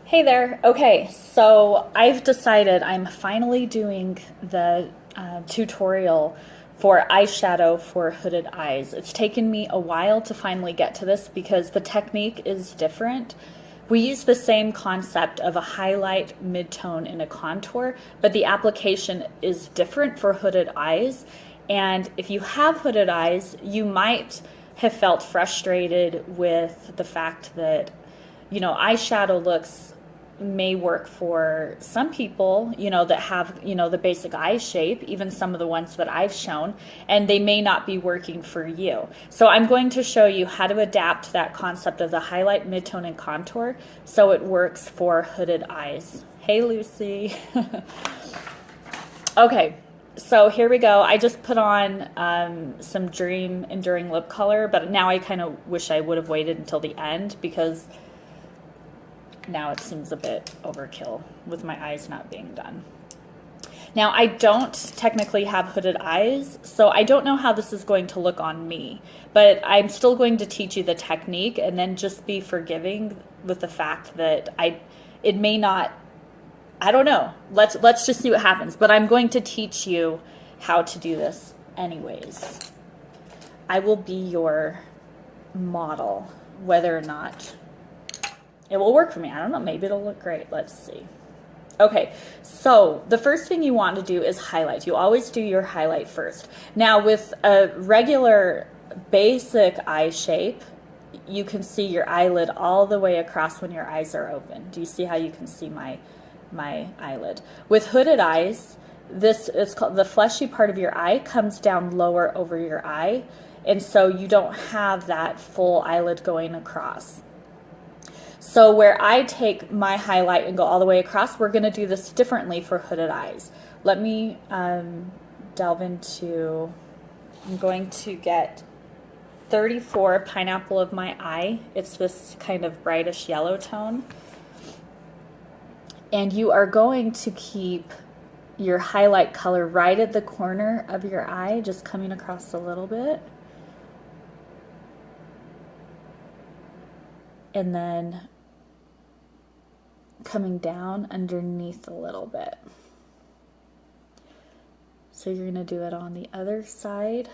Hey there. Okay, so I've decided I'm finally doing the tutorial for eyeshadow for hooded eyes. It's taken me a while to finally get to this because the technique is different. We use the same concept of a highlight, mid-tone, and a contour, but the application is different for hooded eyes. And if you have hooded eyes, you might have felt frustrated with the fact that eyeshadow looks may work for some people, that have, the basic eye shape, even some of the ones that I've shown, and they may not be working for you. So I'm going to show you how to adapt that concept of the highlight, midtone, and contour so it works for hooded eyes. Hey, Lucy. Okay. So here we go. I just put on some Dream Enduring Lip Color, but now I kind of wish I would have waited until the end because now it seems a bit overkill with my eyes not being done. Now, I don't technically have hooded eyes, so I don't know how this is going to look on me, but I'm still going to teach you the technique and then just be forgiving with the fact that it may not, I don't know. Let's just see what happens, but I'm going to teach you how to do this anyways. I will be your model, whether or not it will work for me. I don't know, maybe it'll look great. Let's see. Okay, so the first thing you want to do is highlight. You always do your highlight first. Now with a regular basic eye shape, you can see your eyelid all the way across when your eyes are open. Do you see how you can see my eyelid? With hooded eyes, this is called the fleshy part of your eye comes down lower over your eye, and so you don't have that full eyelid going across. So where I take my highlight and go all the way across, we're going to do this differently for hooded eyes. Let me delve into, I'm going to get 34 Pineapple of My Eye. It's this kind of brightish yellow tone. And you are going to keep your highlight color right at the corner of your eye, just coming across a little bit. And then coming down underneath a little bit. So you're going to do it on the other side.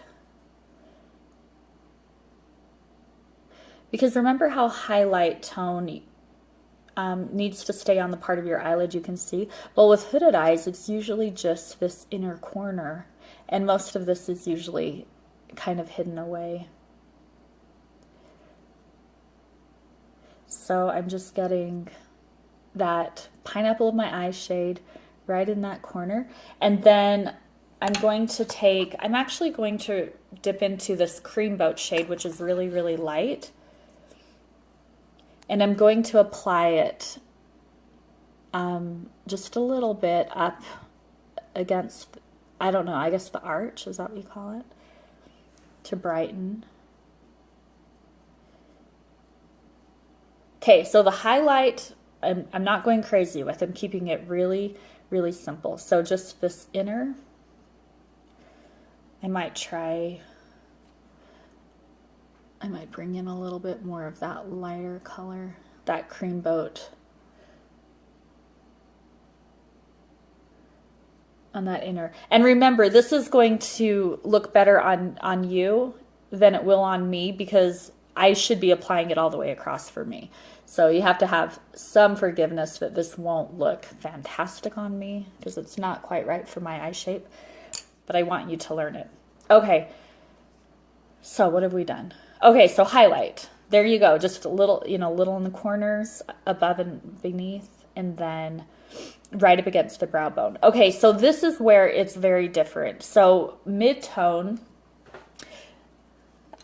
Because remember how highlight tone needs to stay on the part of your eyelid you can see? Well, with hooded eyes, it's usually just this inner corner, and most of this is usually kind of hidden away. So I'm just getting that Pineapple of My Eye shade right in that corner. And then I'm actually going to dip into this Cream Boat shade, which is really, really light. And I'm going to apply it just a little bit up against, I don't know, I guess the arch, is that what you call it? To brighten. Okay, so the highlight, I'm not going crazy with. I'm keeping it really, really simple. So just this inner, I might bring in a little bit more of that lighter color, that Cream Boat on that inner. And remember, this is going to look better on you than it will on me because I should be applying it all the way across for me. So you have to have some forgiveness that this won't look fantastic on me because it's not quite right for my eye shape, but I want you to learn it. Okay, so what have we done? Okay, so highlight. There you go, just a little, little in the corners, above and beneath, and then right up against the brow bone. Okay, so this is where it's very different. So mid-tone,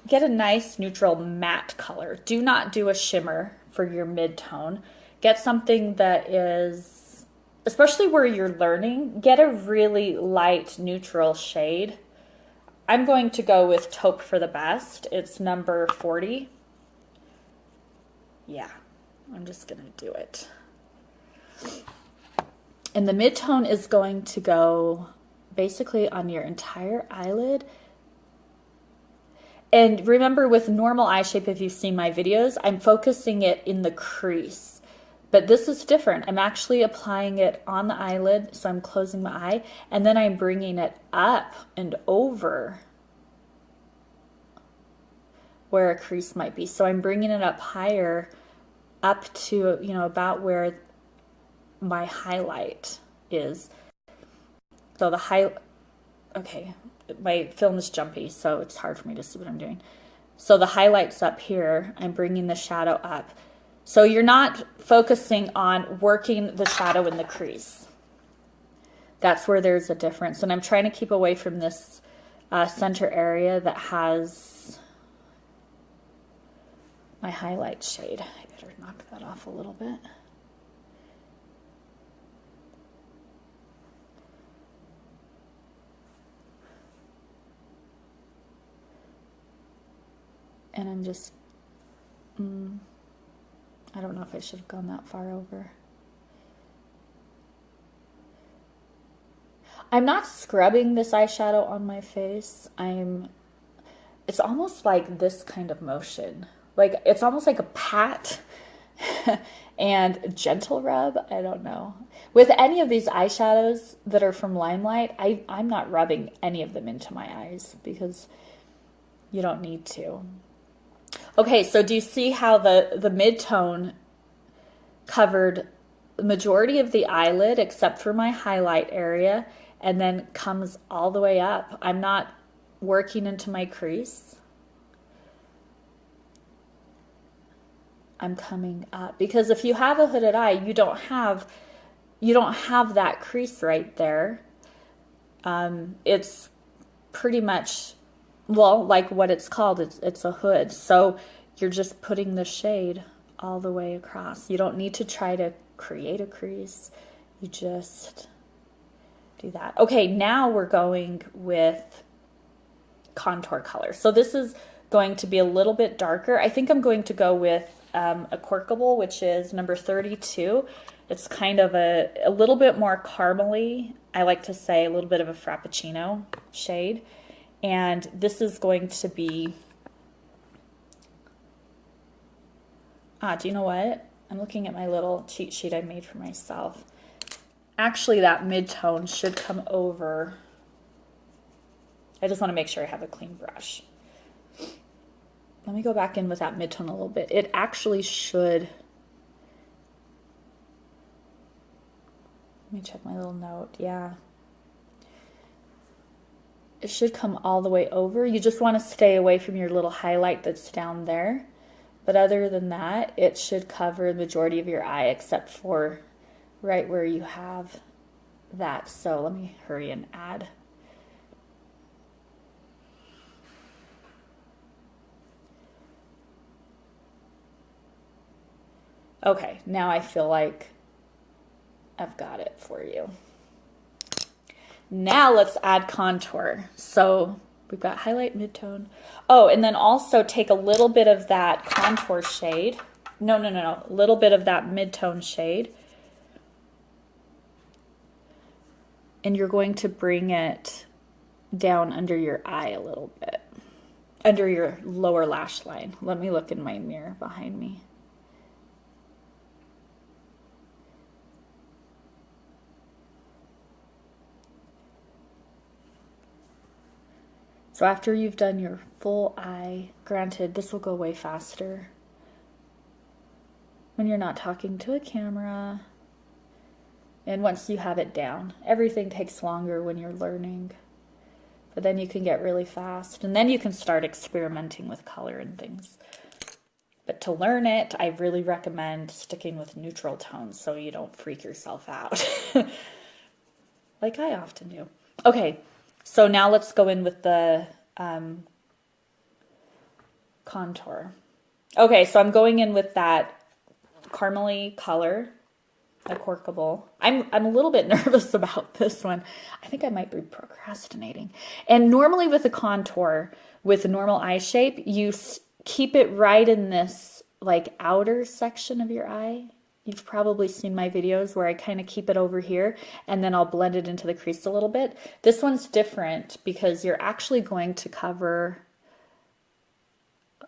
get a nice neutral matte color. Do not do a shimmer for your mid-tone. Get something that is, especially where you're learning, get a really light neutral shade. I'm going to go with Taupe for the Best. It's number 40. Yeah, I'm just gonna do it. And the mid-tone is going to go basically on your entire eyelid. And remember, with normal eye shape, if you've seen my videos, I'm focusing it in the crease. But this is different. I'm actually applying it on the eyelid, so I'm closing my eye, and then I'm bringing it up and over where a crease might be. So I'm bringing it up higher, up to, you know, about where my highlight is. So the okay, my film is jumpy, so it's hard for me to see what I'm doing. So the highlight's up here. I'm bringing the shadow up. So you're not focusing on working the shadow in the crease. That's where there's a difference. And I'm trying to keep away from this center area that has my highlight shade. I better knock that off a little bit. And I'm just, I don't know if I should have gone that far over. I'm not scrubbing this eyeshadow on my face. It's almost like this kind of motion. Like, it's almost like a pat and gentle rub. I don't know. With any of these eyeshadows that are from Limelight, I'm not rubbing any of them into my eyes because you don't need to. Okay, so do you see how the mid-tone covered the majority of the eyelid except for my highlight area and then comes all the way up? I'm not working into my crease. I'm coming up because if you have a hooded eye, you don't have that crease right there. It's pretty much, well, like what it's called, it's a hood. So you're just putting the shade all the way across. You don't need to try to create a crease. You just do that. Okay, now we're going with contour color. So this is going to be a little bit darker. I think I'm going to go with a Corkable, which is number 32. It's kind of a little bit more caramely. I like to say a little bit of a Frappuccino shade. And this is going to be, do you know what? I'm looking at my little cheat sheet I made for myself. Actually, that mid-tone should come over. I just want to make sure I have a clean brush. Let me go back in with that mid-tone a little bit. It actually should, let me check my little note. Yeah. It should come all the way over. You just want to stay away from your little highlight that's down there. But other than that, it should cover the majority of your eye except for right where you have that. So let me hurry and add. Okay, now I feel like I've got it for you. Now let's add contour. So we've got highlight, mid-tone. Oh, and then also take a little bit of that contour shade. No. A little bit of that mid-tone shade. And you're going to bring it down under your eye a little bit. Under your lower lash line. Let me look in my mirror behind me. So after you've done your full eye, granted, this will go way faster when you're not talking to a camera. And once you have it down, everything takes longer when you're learning. But then you can get really fast. And then you can start experimenting with color and things. But to learn it, I really recommend sticking with neutral tones so you don't freak yourself out. Like I often do. Okay. So now let's go in with the contour. Okay, so I'm going in with that caramely color, a Corkable. I'm a little bit nervous about this one. I think I might be procrastinating. And normally with a contour, with a normal eye shape, you keep it right in this like outer section of your eye. You've probably seen my videos where I kind of keep it over here and then I'll blend it into the crease a little bit. This one's different because you're actually going to cover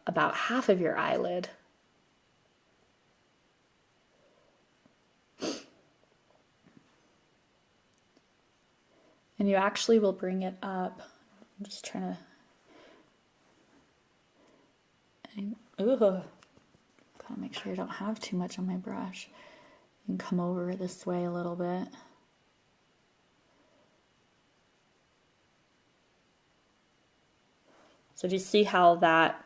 about half of your eyelid. And you actually will bring it up. I'm just trying to... Ooh. Gotta make sure I don't have too much on my brush. You can come over this way a little bit. So do you see how that...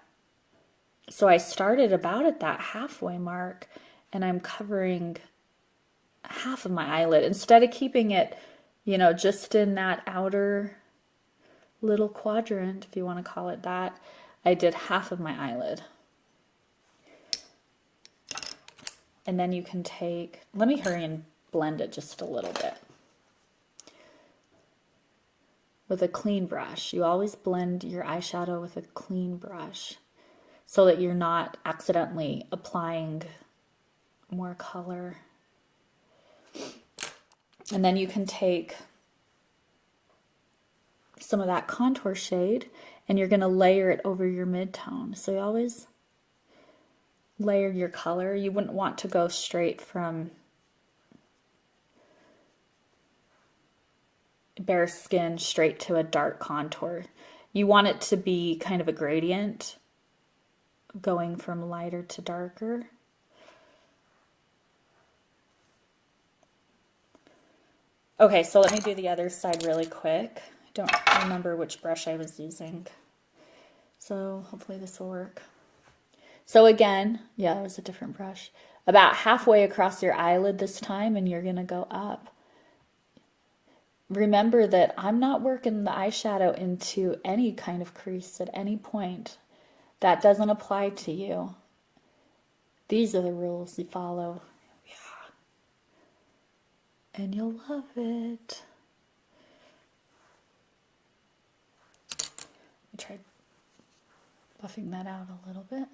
So I started about at that halfway mark, and I'm covering half of my eyelid. Instead of keeping it, you know, just in that outer little quadrant, if you want to call it that, I did half of my eyelid. And then you can take, let me hurry and blend it just a little bit. With a clean brush. You always blend your eyeshadow with a clean brush so that you're not accidentally applying more color. And then you can take some of that contour shade and you're going to layer it over your mid-tone. So you always layer your color. You wouldn't want to go straight from bare skin straight to a dark contour. You want it to be kind of a gradient going from lighter to darker. Okay, so let me do the other side really quick. I don't remember which brush I was using. So hopefully this will work. So again, yeah, it was a different brush. About halfway across your eyelid this time, and you're gonna go up. Remember that I'm not working the eyeshadow into any kind of crease at any point. That doesn't apply to you. These are the rules you follow. Yeah. And you'll love it. Let me try buffing that out a little bit.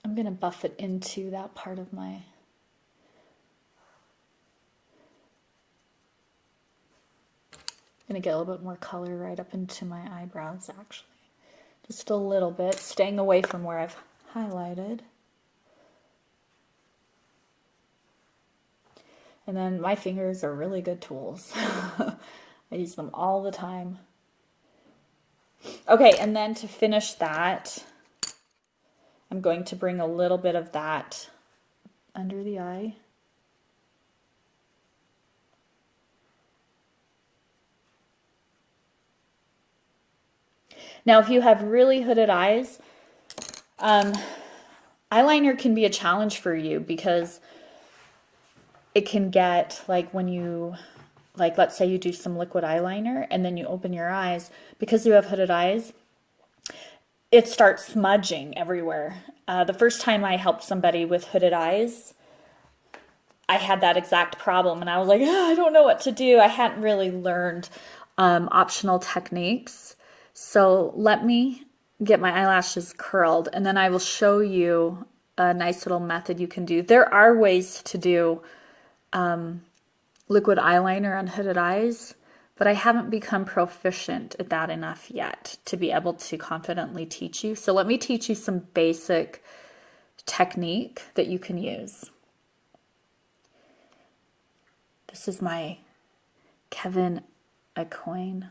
I'm going to buff it into that part of my... I'm going to get a little bit more color right up into my eyebrows, actually. Just a little bit, staying away from where I've highlighted. And then my fingers are really good tools. I use them all the time. Okay, and then to finish that, I'm going to bring a little bit of that under the eye. Now, if you have really hooded eyes, eyeliner can be a challenge for you because it can get, like when you, like let's say you do some liquid eyeliner and then you open your eyes, because you have hooded eyes, it starts smudging everywhere. The first time I helped somebody with hooded eyes, I had that exact problem and I was like, oh, I don't know what to do. I hadn't really learned optional techniques. So let me get my eyelashes curled and then I will show you a nice little method you can do. There are ways to do liquid eyeliner on hooded eyes, but I haven't become proficient at that enough yet to be able to confidently teach you. So let me teach you some basic technique that you can use. This is my Kevin Aucoin.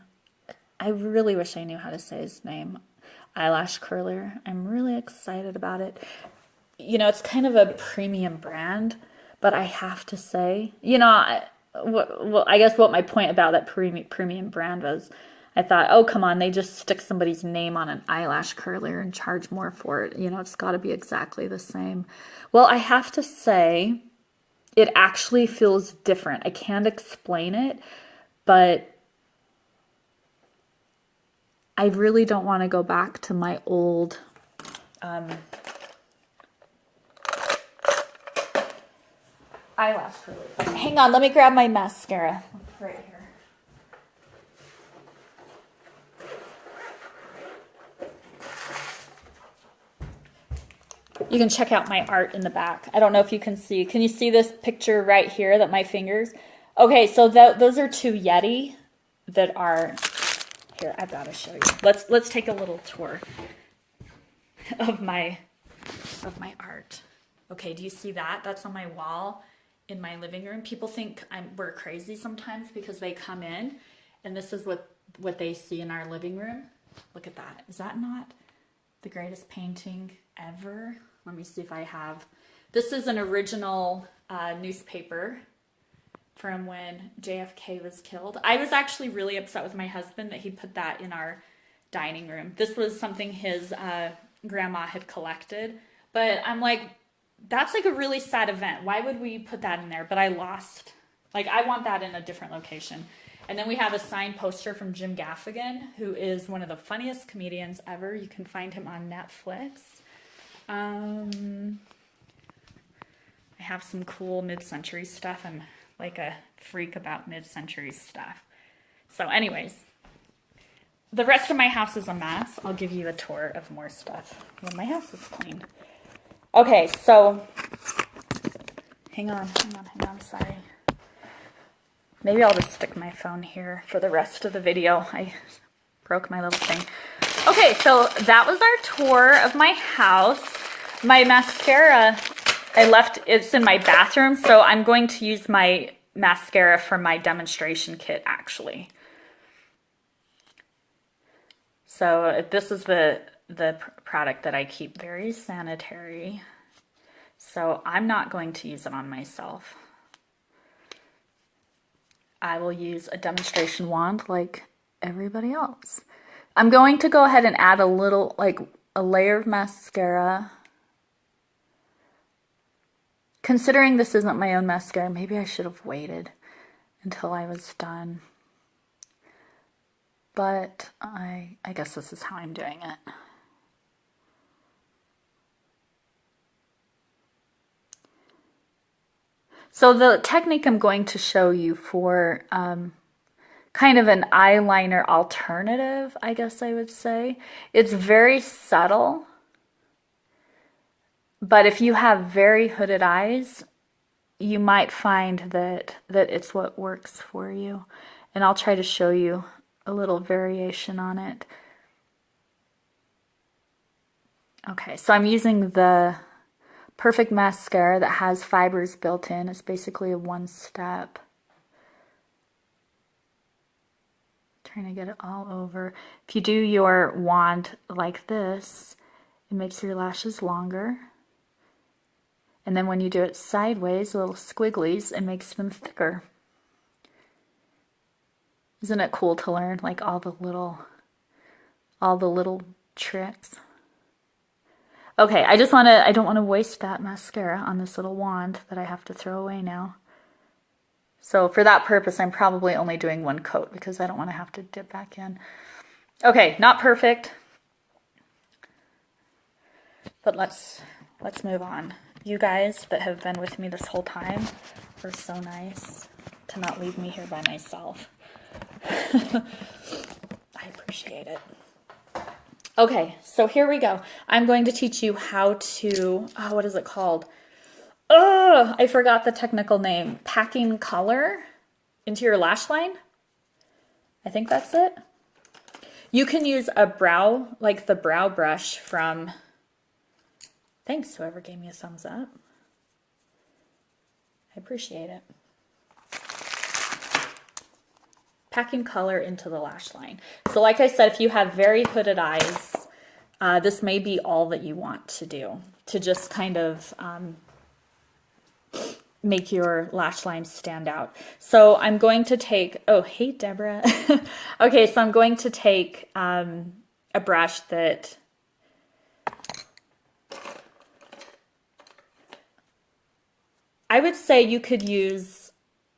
I really wish I knew how to say his name. Eyelash curler. I'm really excited about it. You know, it's kind of a premium brand, but I have to say, you know, well, I guess what my point about that premium brand was, I thought, oh, come on, they just stick somebody's name on an eyelash curler and charge more for it. You know, it's got to be exactly the same. Well, I have to say, it actually feels different. I can't explain it, but I really don't want to go back to my old eyelash curler. Hang on, let me grab my mascara. Right here. You can check out my art in the back. I don't know if you can see. Can you see this picture right here that my fingers? Okay, so those are two Yeti that are... Here, I've got to show you. Let's take a little tour of my of my art. Okay, do you see that? That's on my wall in my living room. People think we're crazy sometimes because they come in and this is what they see in our living room. Look at that. Is that not the greatest painting ever? Let me see if I have. This is an original newspaper from when JFK was killed. I was actually really upset with my husband that he put that in our dining room. This was something his grandma had collected, but I'm like, that's like a really sad event. Why would we put that in there? But I lost. Like, I want that in a different location. And then we have a signed poster from Jim Gaffigan, who is one of the funniest comedians ever. You can find him on Netflix. I have some cool mid-century stuff. I'm like a freak about mid-century stuff. So anyways, the rest of my house is a mess. I'll give you a tour of more stuff when my house is clean. Okay, so hang on, sorry. Maybe I'll just stick my phone here for the rest of the video. I broke my little thing. Okay, so that was our tour of my house. My mascara, it's in my bathroom, so I'm going to use my mascara from my demonstration kit, actually. So this is the product that I keep, very sanitary. So I'm not going to use it on myself. I will use a demonstration wand like everybody else. I'm going to go ahead and add a little, like a layer of mascara. Considering this isn't my own mascara, maybe I should have waited until I was done. But I guess this is how I'm doing it. So the technique I'm going to show you for kind of an eyeliner alternative, I guess I would say. It's very subtle, but if you have very hooded eyes, you might find that it's what works for you. And I'll try to show you a little variation on it. Okay, so I'm using the Perfect mascara that has fibers built in. It's basically a one-step. Trying to get it all over. If you do your wand like this, it makes your lashes longer. And then when you do it sideways, little squigglies, it makes them thicker. Isn't it cool to learn like all the little tricks? Okay, I don't want to waste that mascara on this little wand that I have to throw away now. So for that purpose, I'm probably only doing one coat because I don't want to have to dip back in. Okay, not perfect, but let's move on. You guys that have been with me this whole time are so nice to not leave me here by myself. I appreciate it. Okay, so here we go. I'm going to teach you how to, what is it called? Oh, I forgot the technical name. Packing color into your lash line. I think that's it. You can use a brow, like the brow brush from, thanks whoever gave me a thumbs up. I appreciate it. Packing color into the lash line. So like I said, if you have very hooded eyes, this may be all that you want to do to just kind of make your lash line stand out. So I'm going to take, oh, hey, Deborah. Okay, so I'm going to take a brush that I would say you could use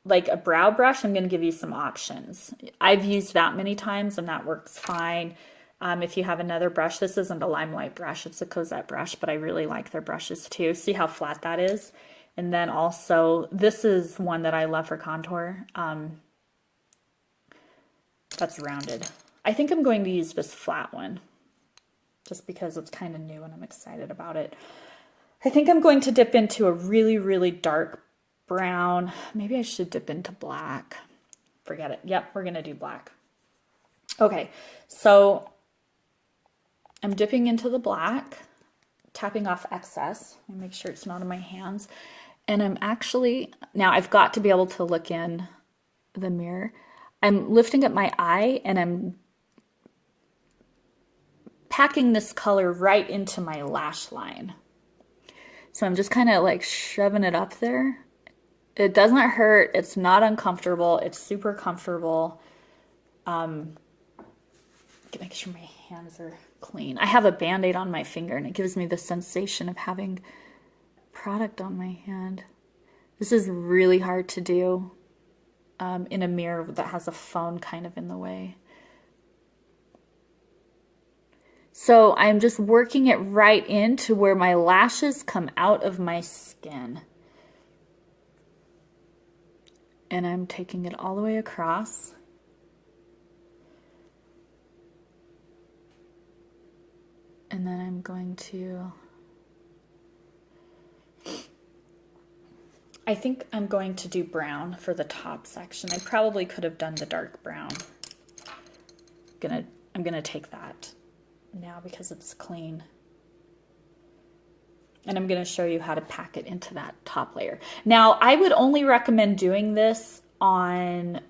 like a brow brush. I'm going to give you some options. I've used that many times and that works fine. If you have another brush, this isn't a Limelight brush, it's a Cosette brush, but I really like their brushes too. See how flat that is? And then also, this is one that I love for contour. That's rounded. I think I'm going to use this flat one just because it's kind of new and I'm excited about it. I think I'm going to dip into a really, really dark brown. Maybe I should dip into black. Forget it. Yep, we're going to do black. Okay, so I'm dipping into the black tapping off excess. Let me make sure it's not in my hands. And I'm actually, now I've got to be able to look in the mirror. I'm lifting up my eye and I'm packing this color right into my lash line. So I'm just kind of like shoving it up there. It doesn't hurt. It's not uncomfortable. It's super comfortable. Make sure my hands are clean. I have a Band-Aid on my finger and it gives me the sensation of having product on my hand. This is really hard to do in a mirror that has a phone kind of in the way. So I'm just working it right into where my lashes come out of my skin. And I'm taking it all the way across. And then I'm going to, I think I'm going to do brown for the top section. I probably could have done the dark brown. I'm gonna take that now because it's clean. And I'm gonna show you how to pack it into that top layer. Now, I would only recommend doing this on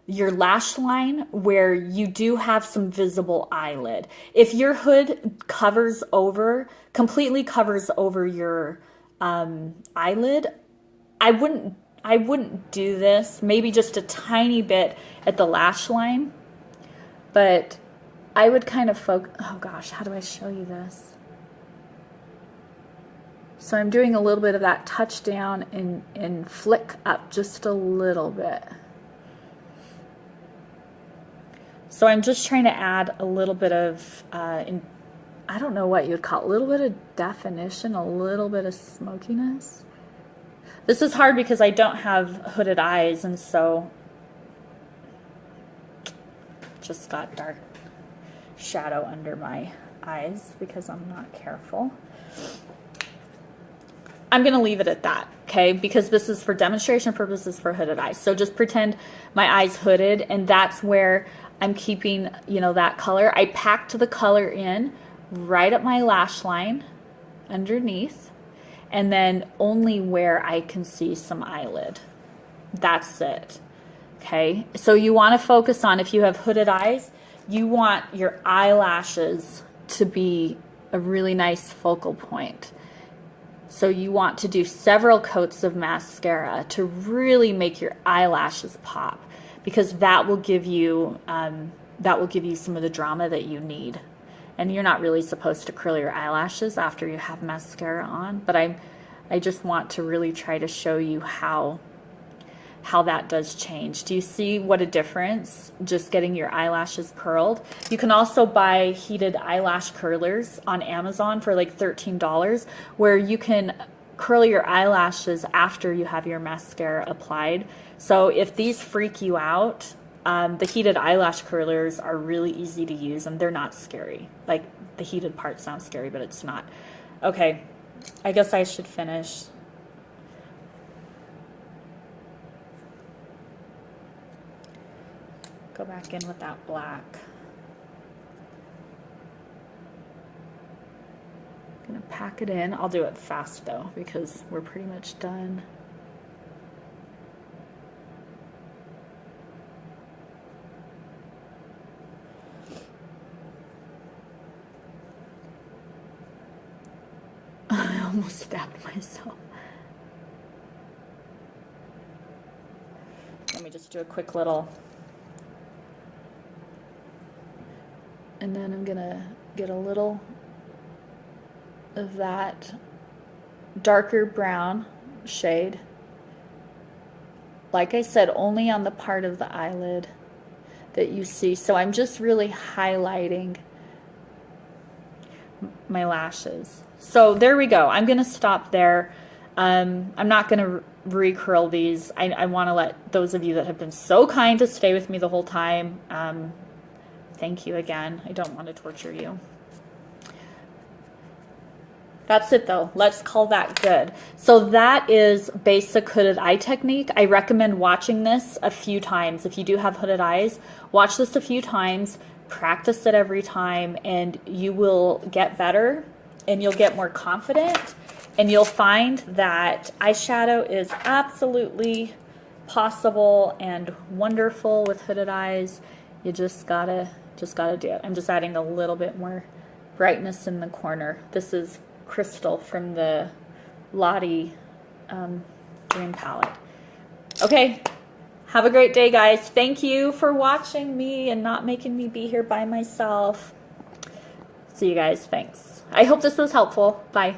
your lash line where you do have some visible eyelid. If your hood completely covers over your eyelid, I wouldn't do this. Maybe just a tiny bit at the lash line, but I would kind of focus. Oh gosh, how do I show you this? So I'm doing a little bit of that touch down and flick up just a little bit. So I'm just trying to add a little bit of, I don't know what you would call it, a little bit of definition, a little bit of smokiness. This is hard because I don't have hooded eyes, and so just got dark shadow under my eyes because I'm not careful. I'm going to leave it at that, okay? Because this is for demonstration purposes for hooded eyes. So just pretend my eye's hooded, and that's where I'm keeping, you know, that color. I packed the color in right at my lash line underneath, and then only where I can see some eyelid. That's it, okay? So you want to focus on, if you have hooded eyes, you want your eyelashes to be a really nice focal point. So you want to do several coats of mascara to really make your eyelashes pop, because that will give you some of the drama that you need. And you're not really supposed to curl your eyelashes after you have mascara on, but I just want to really try to show you how that does change. Do you see what a difference just getting your eyelashes curled? You can also buy heated eyelash curlers on Amazon for like $13, where you can curl your eyelashes after you have your mascara applied. So if these freak you out, the heated eyelash curlers are really easy to use and they're not scary. Like, the heated part sounds scary, but it's not. Okay, I guess I should finish. Go back in with that black. I'm gonna pack it in. I'll do it fast though, because we're pretty much done. I almost stabbed myself. Let me just do a quick little. And then I'm gonna get a little of that darker brown shade. Like I said, only on the part of the eyelid that you see. So I'm just really highlighting my lashes. So there we go. I'm gonna stop there. I'm not gonna re-curl these. I wanna let those of you that have been so kind to stay with me the whole time, thank you again. I don't want to torture you. That's it though. Let's call that good. So that is basic hooded eye technique. I recommend watching this a few times. If you do have hooded eyes, watch this a few times, practice it every time, and you will get better and you'll get more confident, and you'll find that eyeshadow is absolutely possible and wonderful with hooded eyes. You just gotta do it. I'm just adding a little bit more brightness in the corner. This is Crystal from the Lottie Dream Palette. Okay, have a great day, guys. Thank you for watching me and not making me be here by myself. See you guys. Thanks. I hope this was helpful. Bye.